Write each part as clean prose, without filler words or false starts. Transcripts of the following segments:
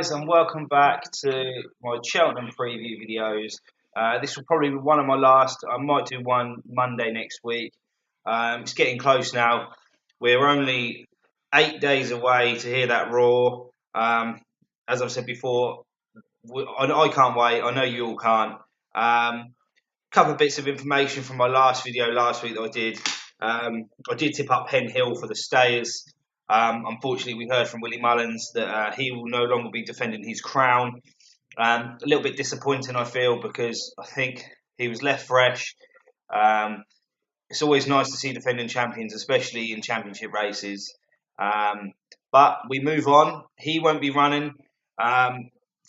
guys, and welcome back to my Cheltenham preview videos. This will probably be one of my last. I might do one Monday next week. It's getting close now. We're only 8 days away to hear that roar. As I've said before, I can't wait. I know you all can't. Couple of bits of information from my last video last week that I did. I did tip up Hen Hill for the stayers. Unfortunately, we heard from Willie Mullins that he will no longer be defending his crown. A little bit disappointing, I feel, because I think he was left fresh. It's always nice to see defending champions, especially in championship races. But we move on. He won't be running.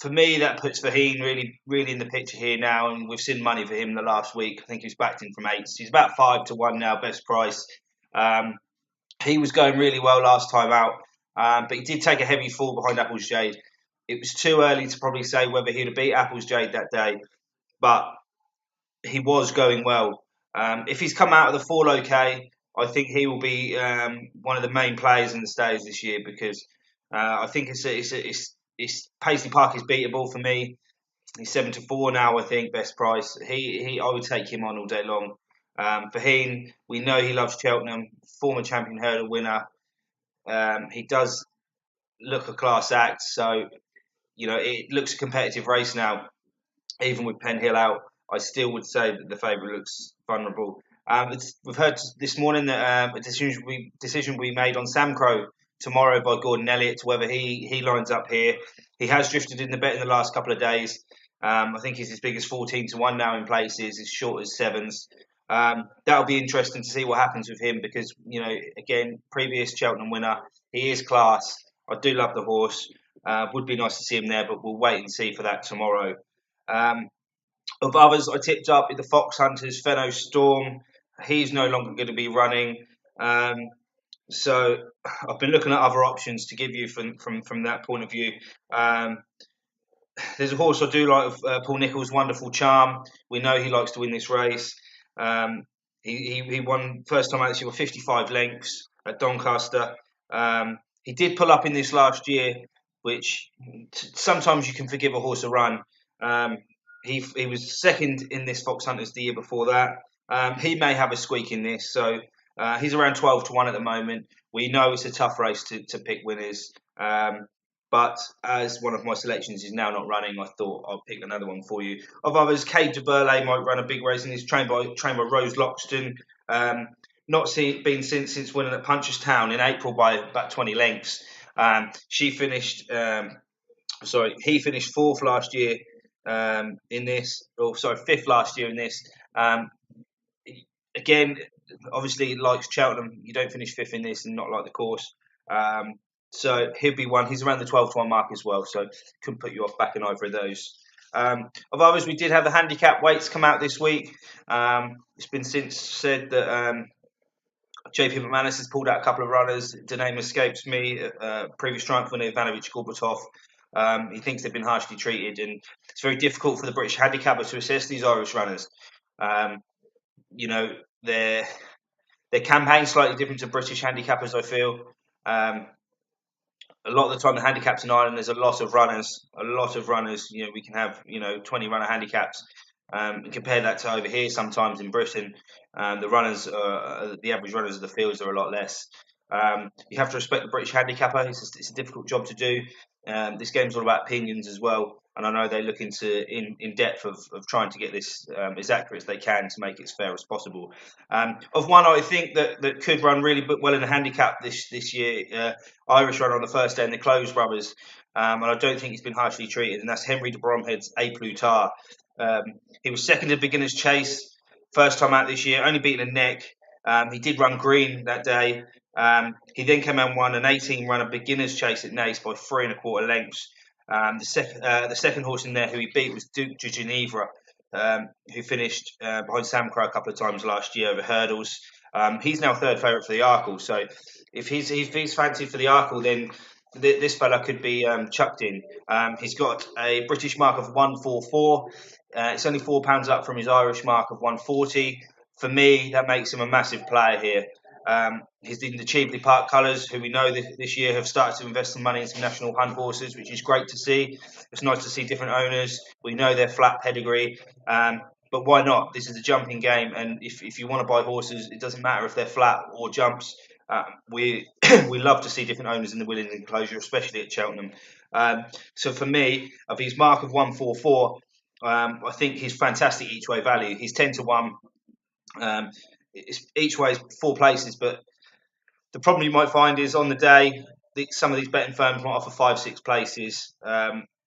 For me, that puts Faheen really in the picture here now, and we've seen money for him in the last week. I think he was backed in from 8. He's about 5-1 now, best price. He was going really well last time out, but he did take a heavy fall behind Apple's Jade. It was too early to probably say whether he'd have beat Apple's Jade that day, but he was going well. If he's come out of the fall okay, I think he will be one of the main players in the stage this year, because I think it's Paisley Park is beatable for me. He's 7-4 now, I think, best price. I would take him on all day long. Faheen, we know he loves Cheltenham, former champion hurdle winner. He does look a class act, so it looks a competitive race now. Even with Pen Hill out, I still would say that the favourite looks vulnerable. We've heard this morning that a decision we made on Sam Crow tomorrow by Gordon Elliott, whether he lines up here. He has drifted in the bet in the last couple of days. I think he's as big as 14-1 now in places, as short as 7s. That'll be interesting to see what happens with him, because again, previous Cheltenham winner, he is class. I do love the horse. Would be nice to see him there, but we'll wait and see for that tomorrow. Of others, I tipped up in the Fox Hunters, Fenno Storm. He's no longer going to be running. So I've been looking at other options to give you from that point of view. There's a horse I do like, Paul Nicholls, Wonderful Charm. We know he likes to win this race. He won first time out this year with 55 lengths at Doncaster. He did pull up in this last year, which sometimes you can forgive a horse a run. He was second in this Fox Hunters the year before that. He may have a squeak in this, so he's around 12-1 at the moment. We know it's a tough race to pick winners. But as one of my selections is now not running, I thought I'll pick another one for you. Of others, Cade de Burley might run a big race in this, trained by Rose Loxton. Been since winning at Punchestown in April by about 20 lengths. He finished 4th last year in this, fifth last year in this. Again, obviously, likes Cheltenham. You don't finish 5th in this and not like the course. So he'll be one. He's around the 12-1 mark as well, so couldn't put you off backing either of those. Of others, we did have the handicap weights come out this week. It's been since said that JP McManus has pulled out a couple of runners. The name escapes me. Previous triumph winner Ivanovic Gorbatov. He thinks they've been harshly treated, and it's very difficult for the British handicapper to assess these Irish runners. Their campaign's slightly different to British handicappers, I feel. A lot of the time, the handicaps in Ireland, there's a lot of runners. We can have 20 runner handicaps. And compare that to over here. Sometimes in Britain, the average runners of the fields are a lot less. You have to respect the British handicapper. It's a difficult job to do. This game's all about opinions as well, and I know they look in depth of trying to get this as accurate as they can to make it as fair as possible. Of one I think that could run really well in a handicap this year, Irish runner on the first day in the Close Brothers, and I don't think he's been harshly treated, and that's Henry de Bromhead's A Plutar. He was second in Beginner's Chase, first time out this year, only beaten a neck. He did run green that day. He then came out and won an 18-runner Beginner's Chase at Naas by 3 1/4 lengths. The second horse in there who he beat was Duke de Ginevra, who finished behind Sam Crow a couple of times last year over hurdles. He's now third favourite for the Arkle, so if he's fancied for the Arkle, then this fella could be chucked in. He's got a British mark of 144. It's only £4 up from his Irish mark of 140. For me, that makes him a massive player here. He's in the Cheveley Park colours, who we know this year have started to invest some money in some national hunt horses, which is great to see. It's nice to see different owners. We know their flat pedigree. But why not? This is a jumping game, and if you want to buy horses, it doesn't matter if they're flat or jumps. We we love to see different owners in the Willings enclosure, especially at Cheltenham. So for me, of his mark of 144, I think he's fantastic each way value. He's 10 to 1. Each way is 4 places, but the problem you might find is on the day, some of these betting firms might offer 5, 6 places.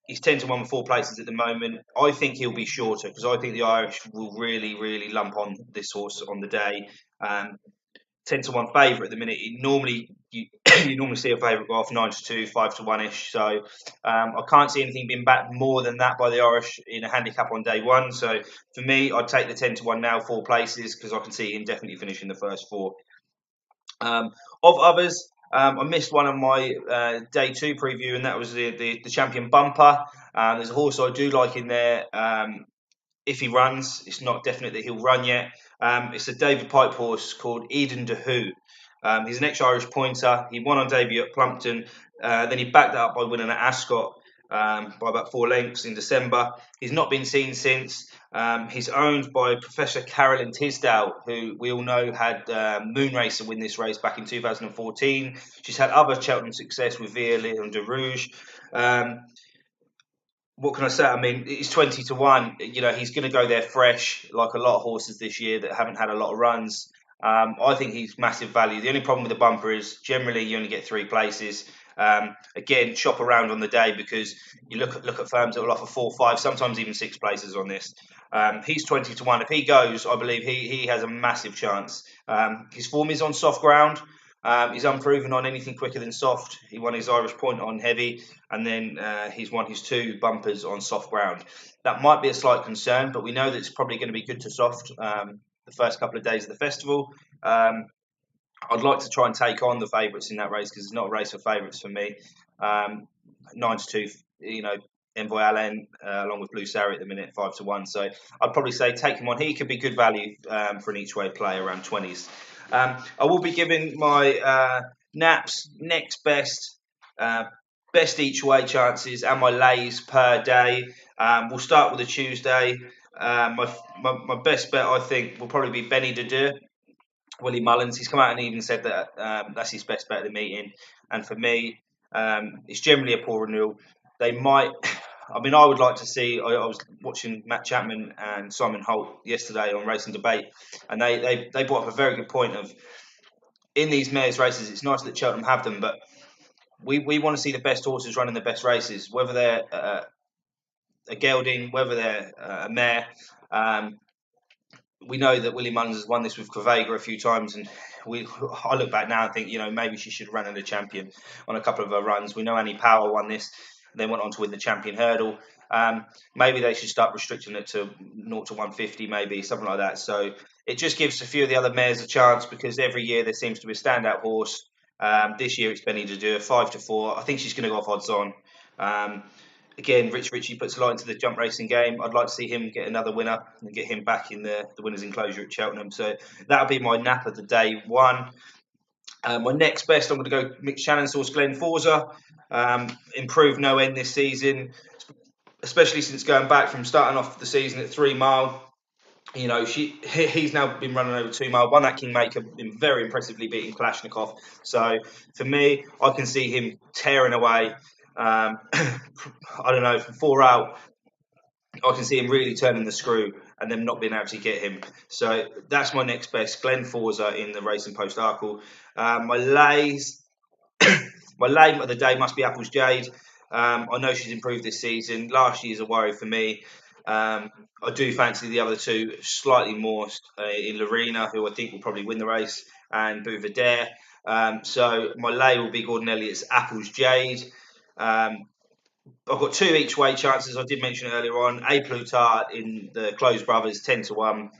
He's 10 to 1 with 4 places at the moment. I think he'll be shorter because I think the Irish will really, really lump on this horse on the day. 10 to 1 favourite at the minute. You normally see a favourite go off 9 to 2, 5 to 1 ish. So I can't see anything being backed more than that by the Irish in a handicap on day one. So for me, I'd take the 10 to 1 now, 4 places, because I can see him definitely finishing the first 4. Of others, I missed one of my day 2 preview, and that was the champion bumper. There's a horse I do like in there. If he runs, it's not definite that he'll run yet. It's a David Pipe horse called Eden de Who. He's an ex-Irish pointer. He won on debut at Plumpton. Then he backed that up by winning at Ascot by about 4 lengths in December. He's not been seen since. He's owned by Professor Carolyn Tisdale, who we all know had Moonracer win this race back in 2014. She's had other Cheltenham success with Via Leon de Rouge. What can I say? I mean, it's 20 to 1. You know, he's going to go there fresh, like a lot of horses this year that haven't had a lot of runs. I think he's massive value. The only problem with the bumper is generally you only get 3 places. Again, shop around on the day, because you look at firms that will offer 4, 5, sometimes even 6 places on this. He's 20 to 1. If he goes, I believe he has a massive chance. His form is on soft ground. He's unproven on anything quicker than soft. He won his Irish Point on heavy, and then he's won his 2 bumpers on soft ground. That might be a slight concern, but we know that it's probably going to be good to soft the first couple of days of the festival. I'd like to try and take on the favourites in that race, because it's not a race for favourites for me. 9 to 2, you know, Envoy Allen along with Blue Sarah at the minute, 5 to 1. So I'd probably say take him on. He could be good value for an each way play around 20s. I will be giving my naps next best each way chances and my lays per day. We'll start with a Tuesday. My best bet, I think, will probably be Benny de Willie Mullins. He's come out and even said that that's his best bet at the meeting. And for me, it's generally a poor renewal. They might. I mean, I would like to see. I was watching Matt Chapman and Simon Holt yesterday on Racing Debate, and they brought up a very good point of, in these mares races, it's nice that Cheltenham have them, but we want to see the best horses running the best races, whether they're a gelding, whether they're a mare. We know that Willie Mullins has won this with Quevega a few times, and I look back now and think, you know, maybe she should run in the champion on a couple of her runs. We know Annie Power won this, then went on to win the champion hurdle. Maybe they should start restricting it to 0 to 150, maybe something like that. So it just gives a few of the other mares a chance, because every year there seems to be a standout horse. This year it's Benny de 5 to 4. I think she's going to go off odds on. Again, Rich Ritchie puts a lot into the jump racing game. I'd like to see him get another winner and get him back in the winners' enclosure at Cheltenham. So that'll be my nap of the day 1. My next best, I'm going to go mixed Shannon Source Glen Forza. Improved no end this season, especially since going back from starting off the season at 3 mile. You know, he's now been running over 2 mile. Won that Kingmaker, been very impressively beating Kalashnikov. So for me, I can see him tearing away. I don't know, from 4 out, I can see him really turning the screw and them not being able to get him. So that's my next best, Glen Forza in the Racing Post Arkle. My lays, my lay of the day must be Apple's Jade. I know she's improved this season. Last year's a worry for me. I do fancy the other 2 slightly more in Lorena, who I think will probably win the race, and Bouvardere. So my lay will be Gordon Elliott's Apple's Jade. I've got 2 each way chances. I did mention earlier on. A Plutard in the Close Brothers, 10 to 1.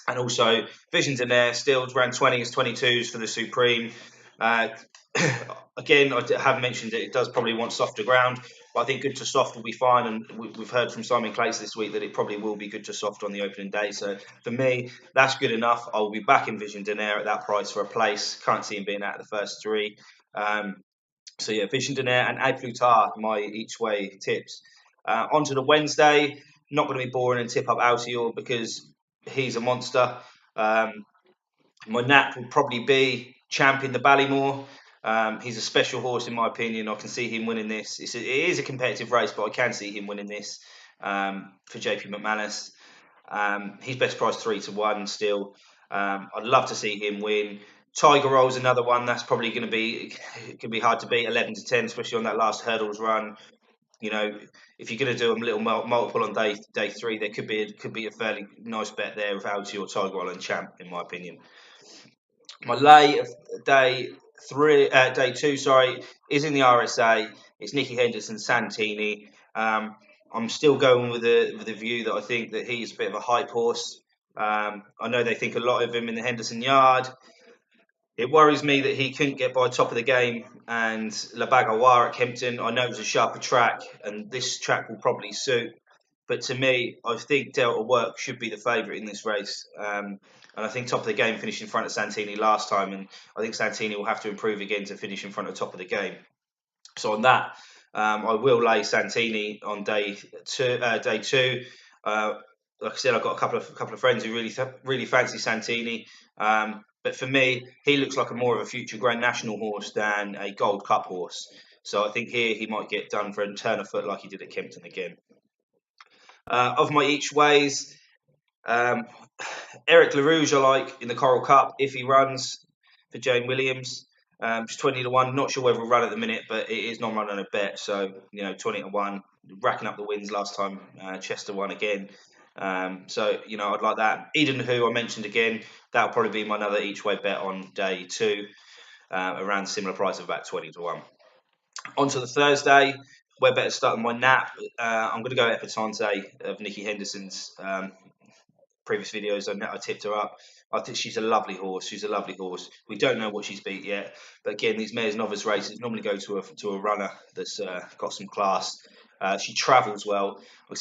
And also Visions in Air, still around 20s, 22s for the Supreme. Again, I have mentioned that it does probably want softer ground. But I think good to soft will be fine, and we've heard from Simon Clates this week that it probably will be good to soft on the opening day. So for me, that's good enough. I will be back in Vision Donaire at that price for a place. Can't see him being out of the first three. So yeah, Vision Donaire and A Plutar, my each way tips. On to the Wednesday. Not going to be boring and tip up Altior because he's a monster. My nap would probably be Champion the Ballymore. He's a special horse in my opinion. I can see him winning this. It is a competitive race, but I can see him winning this for JP McManus. He's best priced 3-1 still. I'd love to see him win. Tiger Roll's another one that's probably going to be it can be hard to beat 11-10, especially on that last hurdles run. You know, if you're going to do a little multiple on day three, there could be a fairly nice bet there with Altior, Tiger Roll, and Champ, in my opinion. My lay of day two, sorry, is in the RSA. It's Nicky Henderson Santini. I'm still going with the view that I think that he's a bit of a hype horse. I know they think a lot of him in the Henderson yard. It worries me that he couldn't get by top of the game and La Bagoire at Kempton. I know it was a sharper track, and this track will probably suit. But to me, I think Delta Work should be the favourite in this race. And I think top of the game finished in front of Santini last time, and I think Santini will have to improve again to finish in front of top of the game. So on that, I will lay Santini on day two. Like I said, I've got a couple of friends who really fancy Santini. But for me, he looks like a more of a future Grand National horse than a Gold Cup horse. So I think here he might get done for a turn of foot like he did at Kempton again. Of my each ways, Eric LaRouge I like in the Coral Cup if he runs for Jane Williams. It's 20-1. Not sure whether we'll run at the minute, but it is non-run on a bet. So 20-1, racking up the wins last time. Chester won again. So I'd like that. Eden, who I mentioned again, that'll probably be my another each way bet on day two, around a similar price of about 20-1. On to the Thursday, where better starting my nap. I'm going to go Epatante of Nicky Henderson's. Previous videos, I tipped her up. I think she's a lovely horse. She's a lovely horse. We don't know what she's beat yet, but again, these mares novice races normally go to a runner that's got some class. She travels well. We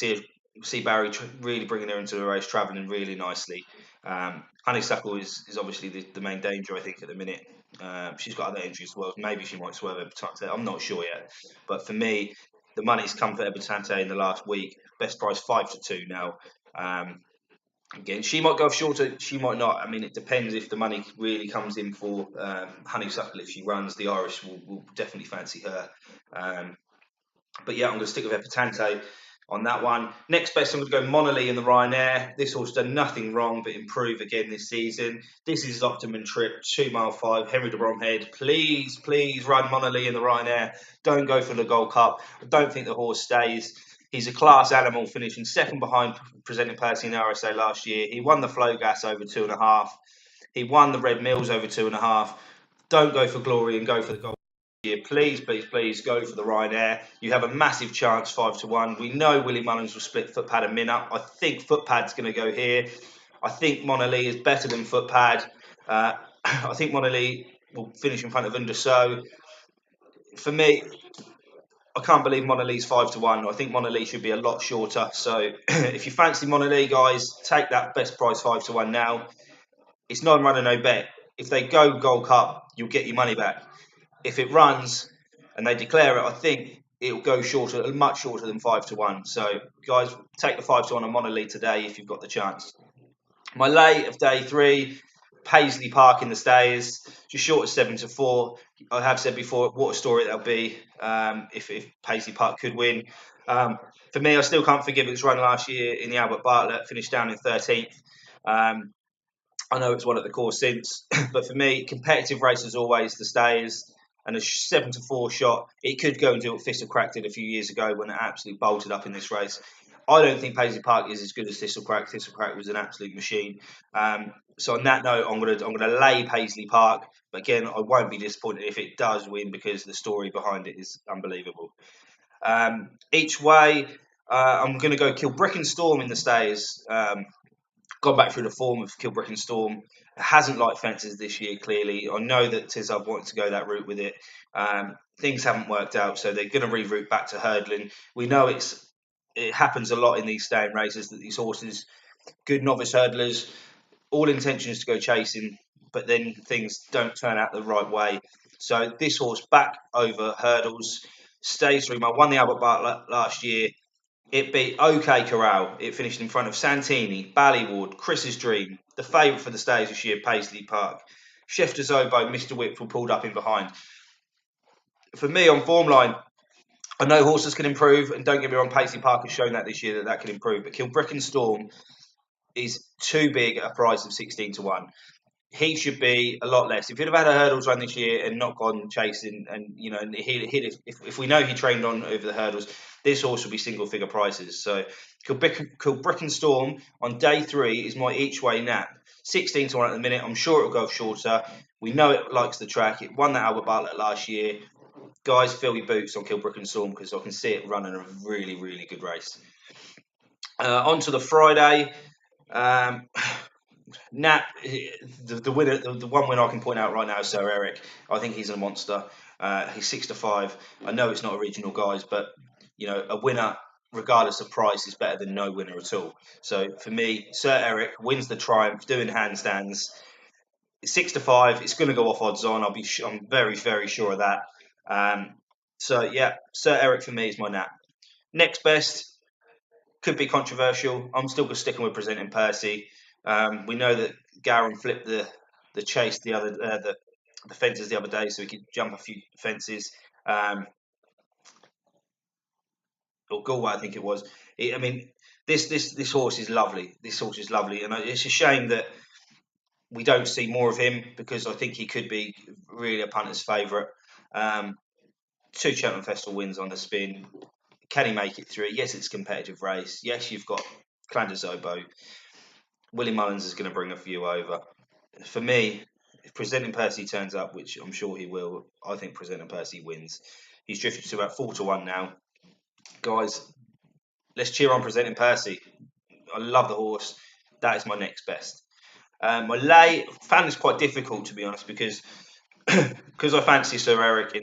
see Barry really bringing her into the race, travelling really nicely. Honeysuckle is obviously the main danger, I think, at the minute. She's got other injuries as well. Maybe she might swerve Epatante. I'm not sure yet. But for me, the money's come for Epatante in the last week. Best price 5-2 now. Again, she might go shorter, she might not. I mean, it depends if the money really comes in for Honeysuckle. If she runs, the Irish will definitely fancy her. But yeah, I'm going to stick with Epatante on that one. Next best, I'm going to go Monolly in the Ryanair. This horse done nothing wrong but improve again this season. This is his optimum trip, 2 mile 5, Henry de Bromhead. Please run Monolly in the Ryanair. Don't go for the Gold Cup. I don't think the horse stays. He's a class animal, finishing second behind Presenting Percy in the RSA last year. He won the Flow Gas over 2.5. He won the Red Mills over 2.5. Don't go for glory and go for the gold. Please go for the Ryanair. You have a massive chance, 5-1. We know Willie Mullins will split Footpad and Min up. I think Footpad's going to go here. I think Monolly is better than Footpad. I think Monolly will finish in front of Underso. For me, I can't believe Monolly's 5-1. I think Monolly should be a lot shorter. So if you fancy Monolly, guys, take that best price 5-1 now. It's non run and no bet. If they go Gold Cup, you'll get your money back. If it runs and they declare it, I think it'll go shorter, much shorter than 5-1. So guys, take the 5-1 on Monolly today if you've got the chance. My lay of day three, Paisley Park in the Stayers, just short of 7-4. I have said before what a story that'll be if Paisley Park could win. For me, I still can't forgive its run last year in the Albert Bartlett, finished down in 13th. I know it's one at the course since, but for me, competitive race as always, the Stayers, and a 7-4 shot. It could go and do what Thistlecrack did a few years ago when it absolutely bolted up in this race. I don't think Paisley Park is as good as Thistlecrack. Thistlecrack was an absolute machine. So on that note, I'm gonna lay Paisley Park. But again, I won't be disappointed if it does win because the story behind it is unbelievable. Each way, I'm gonna go Kilbrick and Storm in the Stayers. Gone back through the form of Kilbrick and Storm. It hasn't liked fences this year, clearly. I know that Tizub wanted to go that route with it. things haven't worked out, so they're going to reroute back to hurdling. We know it happens a lot in these staying races that these horses, good novice hurdlers, all intention is to go chasing, but then things don't turn out the right way. So this horse back over hurdles, stays through. Won the Albert Bartlett last year. It beat OK Corral. It finished in front of Santini, Ballywood, Chris's Dream, the favourite for the stage this year, Paisley Park. Chef de Zobo, Mr. Whipple pulled up in behind. For me, on form line, I know horses can improve, and don't get me wrong, Paisley Park has shown that this year that can improve. But Kilbrick Storm is too big at a price of 16-1. He should be a lot less. If he'd have had a hurdles run this year and not gone chasing, and and if we know he trained on over the hurdles, this horse will be single figure prices. So Kilbrick Storm on day 3 is my each way nap. 16-1 at the minute. I'm sure it'll go shorter. We know it likes the track. It won that Albert Bartlett last year. Guys, fill your boots on Kilbrick Storm because I can see it running a really, really good race. On to the Friday. Nat, the winner, the one winner I can point out right now is Sir Eric. I think he's a monster. He's 6-5. I know it's not original, guys, but a winner, regardless of price, is better than no winner at all. So for me, Sir Eric wins the Triumph doing handstands. It's 6-5. It's going to go off odds on. I'm very, very sure of that. So yeah, Sir Eric for me is my Nat. Next best could be controversial. I'm still sticking with Presenting Percy. We know that Gowron flipped the chase the fences the other day, so he could jump a few fences. Or Galway, I think it was. This horse is lovely. This horse is lovely, and it's a shame that we don't see more of him because I think he could be really a punter's favourite. 2 Cheltenham Festival wins on the spin. Can he make it through? Yes, it's a competitive race. Yes, you've got Clander Zobo. Willie Mullins is going to bring a few over. For me, if Presenting Percy turns up, which I'm sure he will, I think Presenting Percy wins. He's drifted to about 4-1 now. Guys, let's cheer on Presenting Percy. I love the horse. That is my next best. My lay, found this quite difficult to be honest because I fancy Sir Eric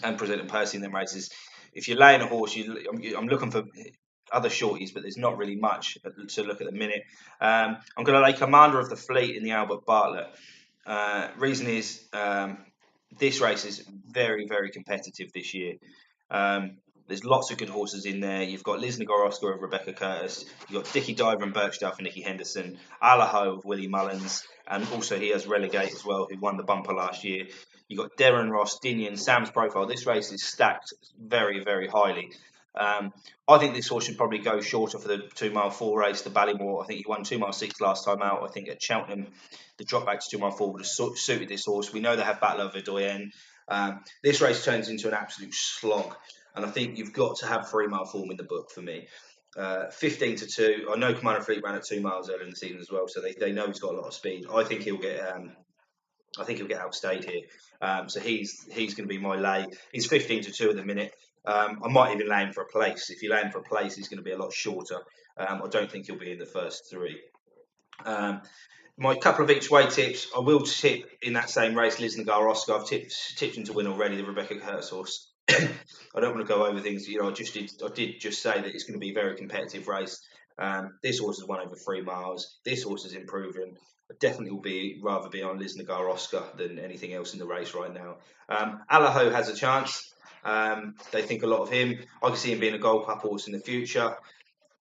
and Presenting Percy in them races. If you're laying a horse, I'm looking for other shorties, but there's not really much to look at the minute. I'm going to lay Commander of the Fleet in the Albert Bartlett. Reason is this race is very, very competitive this year. There's lots of good horses in there. You've got Liz Nagorowska of Rebecca Curtis. You've got Dickie Diver and Birchdale for Nicky Henderson. Allaho of Willie Mullins. And also he has Relegate as well, who won the bumper last year. You've got Darren Ross, Dinian, Sam's Profile. This race is stacked very, very highly. I think this horse should probably go shorter for the 2 mile 4 race, the Ballymore. I think he won 2 mile 6 last time out. I think at Cheltenham, the drop back to 2 mile 4 would have suited this horse. We know they have Battle of Verdoyen. This race turns into an absolute slog. And I think you've got to have 3 mile form in the book for me. 15-2. I know Commander Fleet ran at 2 miles earlier in the season as well, so they know he's got a lot of speed. I think he'll get outstayed here. So he's going to be my lay. He's 15-2 at the minute. I might even lay him for a place. If you lay him for a place, he's going to be a lot shorter. I don't think he'll be in the first 3. My couple of each way tips, I will tip in that same race Liz Nagorowska. I've tipped him to win already, the Rebecca Curtis horse. I don't want to go over things. I did just say that it's going to be a very competitive race. This horse has won over 3 miles. This horse is improving. I definitely will rather be on Liz Nagorowska than anything else in the race right now. Allaho has a chance. They think a lot of him. I can see him being a Gold Cup horse in the future.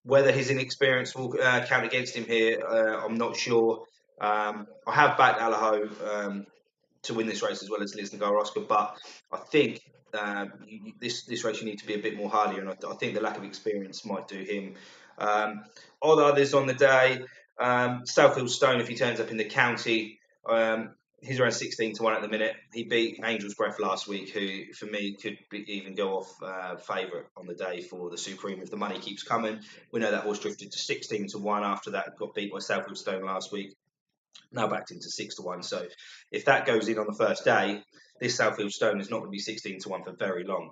Whether his inexperience will count against him here, I'm not sure. I have backed Allaho to win this race as well as Liz Nagorowska, but I think this race you need to be a bit more hardier, and I think the lack of experience might do him. All others on the day, Southfield Stone, if he turns up in the county, he's around 16-1 at the minute. He beat Angel's Breath last week, who for me could even go off favourite on the day for the Supreme if the money keeps coming. We know that horse drifted to 16-1 after that, got beat by Southfield Stone last week. Now backed into 6-1. So if that goes in on the first day, this Southfield Stone is not going to be 16-1 for very long.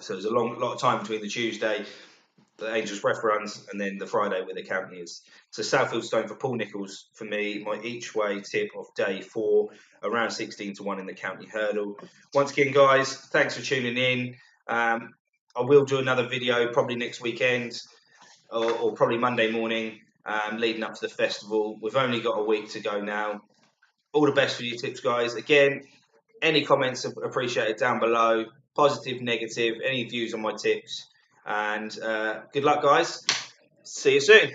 So there's a lot of time between the Tuesday. the Angels ref runs, and then the Friday where the county is. So Southfield Stone for Paul Nichols for me, my each way tip of day 4, around 16 to 1 in the county hurdle. Once again, guys, thanks for tuning in. I will do another video probably next weekend or probably Monday morning, leading up to the festival. We've only got a week to go now. All the best for your tips, guys. Again, any comments are appreciated down below. Positive, negative, any views on my tips. And good luck, guys. See you soon.